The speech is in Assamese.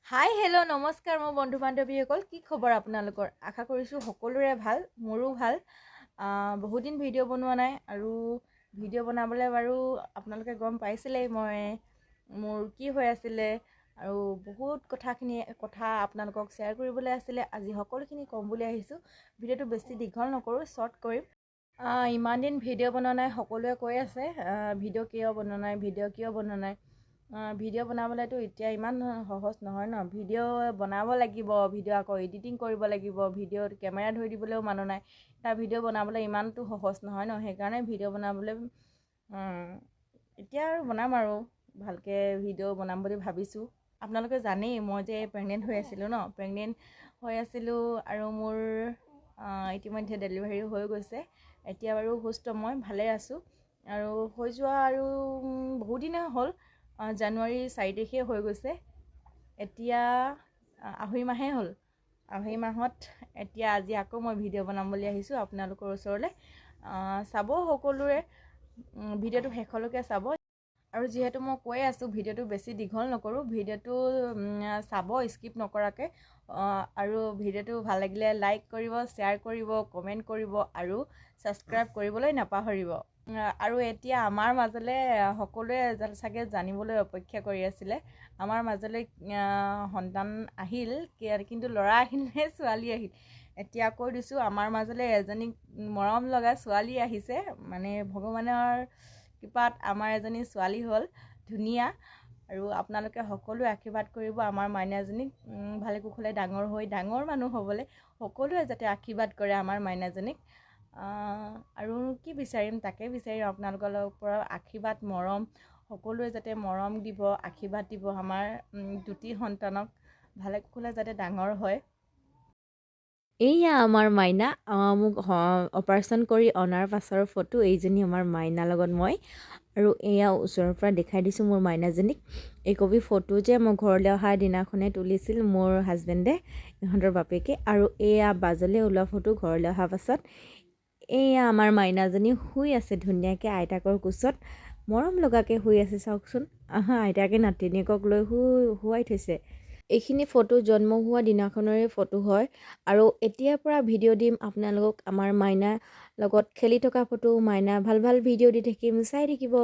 হাই হেল্ল' নমস্কাৰ মোৰ বন্ধু বান্ধৱীসকল, কি খবৰ আপোনালোকৰ? আশা কৰিছোঁ সকলোৰে ভাল, মোৰো ভাল। বহুত দিন ভিডিঅ' বনোৱা নাই আৰু ভিডিঅ' বনাবলৈ বাৰু আপোনালোকে গম পাইছিলেই মোৰ কি হৈ আছিলে আৰু বহুত কথা আপোনালোকক শ্বেয়াৰ কৰিবলৈ আছিলে। আজি সকলোখিনি ক'ম বুলি আহিছোঁ। ভিডিঅ'টো বেছি দীঘল নকৰোঁ, শ্বৰ্ট কৰিম। ইমান দিন ভিডিঅ' বনোৱা নাই, সকলোৱে কৈ আছে ভিডিঅ' কিয় বনোৱা নাই। ভিডিঅ' বনাবলৈতো এতিয়া ইমান সহজ নহয় ন। ভিডিঅ' বনাব লাগিব, ভিডিঅ' আকৌ এডিটিং কৰিব লাগিব, ভিডিঅ'ত কেমেৰা ধৰি দিবলৈও মানুহ নাই। এটা ভিডিঅ' বনাবলৈ ইমানটো সহজ নহয় ন, সেইকাৰণে ভিডিঅ' বনাবলৈ এতিয়া আৰু বনাম আৰু ভালকৈ ভিডিঅ' বনাম বুলি ভাবিছোঁ। আপোনালোকে জানেই মই যে প্ৰেগনেণ্ট হৈ আছিলোঁ ন, আৰু মোৰ ইতিমধ্যে ডেলিভাৰীও হৈ গৈছে। এতিয়া বাৰু সুস্থ, মই ভালে আছোঁ আৰু হৈ যোৱা আৰু বহুত দিনে হ'ল। জানুৱাৰী 4 তাৰিখে হৈ গৈছে। এতিয়া আঢ়ৈ মাহেই হ'ল। আঢ়ৈ মাহত এতিয়া আজি আকৌ মই ভিডিঅ' বনাম বুলি আহিছোঁ আপোনালোকৰ ওচৰলৈ। চাব সকলোৰে, ভিডিঅ'টো শেষলৈকে চাব। আৰু যিহেতু মই কৈ আছোঁ ভিডিঅ'টো বেছি দীঘল নকৰোঁ, ভিডিঅ'টো চাব স্কিপ নকৰাকৈ। আৰু ভিডিঅ'টো ভাল লাগিলে লাইক কৰিব, শ্বেয়াৰ কৰিব, কমেণ্ট কৰিব আৰু ছাবস্ক্ৰাইব কৰিবলৈ নাপাহৰিব। আৰু এতিয়া আমাৰ মাজলৈ সকলোৱে চাগে জানিবলৈ অপেক্ষা কৰি আছিলে, আমাৰ মাজলৈ সন্তান আহিল, কিন্তু ল'ৰা আহিল নে ছোৱালী আহিল। এতিয়া কৈ দিছোঁ, আমাৰ মাজলৈ এজনী মৰম লগা ছোৱালী আহিছে। মানে ভগৱানৰ কৃপাত আমাৰ এজনী ছোৱালী হ'ল, ধুনীয়া। আৰু আপোনালোকে সকলোৱে আশীৰ্বাদ কৰিব আমাৰ মাইনাজনীক ভালে কুশলে ডাঙৰ মানুহ হ'বলৈ। সকলোৱে যাতে আশীৰ্বাদ কৰে আমাৰ মাইনাজনীক। আৰু কি বিচাৰিম, তাকে বিচাৰিম আপোনালোকৰ পৰা আশীৰ্বাদ, মৰম। সকলোৱে যাতে মৰম দিব, আশীৰ্বাদ দিব আমাৰ দুটি সন্তানক, ভালে কুশলে যাতে ডাঙৰ হয়। এইয়া আমাৰ মাইনা, মোক অপাৰেশ্যন কৰি অনাৰ পাছৰ ফটো। এইজনী আমাৰ মাইনাৰ লগত মই, আৰু এয়া ওচৰৰ পৰা দেখাই দিছোঁ মোৰ মাইনাজনীক। এই কপি ফটো যে মই ঘৰলৈ অহাৰ দিনাখনে তুলিছিল মোৰ হাজবেণ্ডে, ইহঁতৰ বাপেকে। আৰু এয়া বাজলৈ ওলোৱা ফটো ঘৰলৈ অহাৰ পাছত। এয়া আমাৰ মাইনাজনী শুই আছে ধুনীয়াকৈ আইতাকৰ কোচত, মৰম লগাকৈ শুই আছে। চাওকচোন, আইতাকে নাতিনীয়েকক লৈ শুৱাই থৈছে। এইখিনি ফটো জন্ম হোৱা দিনাখনৰে ফটো হয়। আৰু এতিয়াৰ পৰা ভিডিঅ' দিম আপোনালোকক আমাৰ মাইনাৰ লগত খেলি থকা ফটো, মাইনা ভাল ভিডিঅ' দি থাকিম, চাই থাকিব।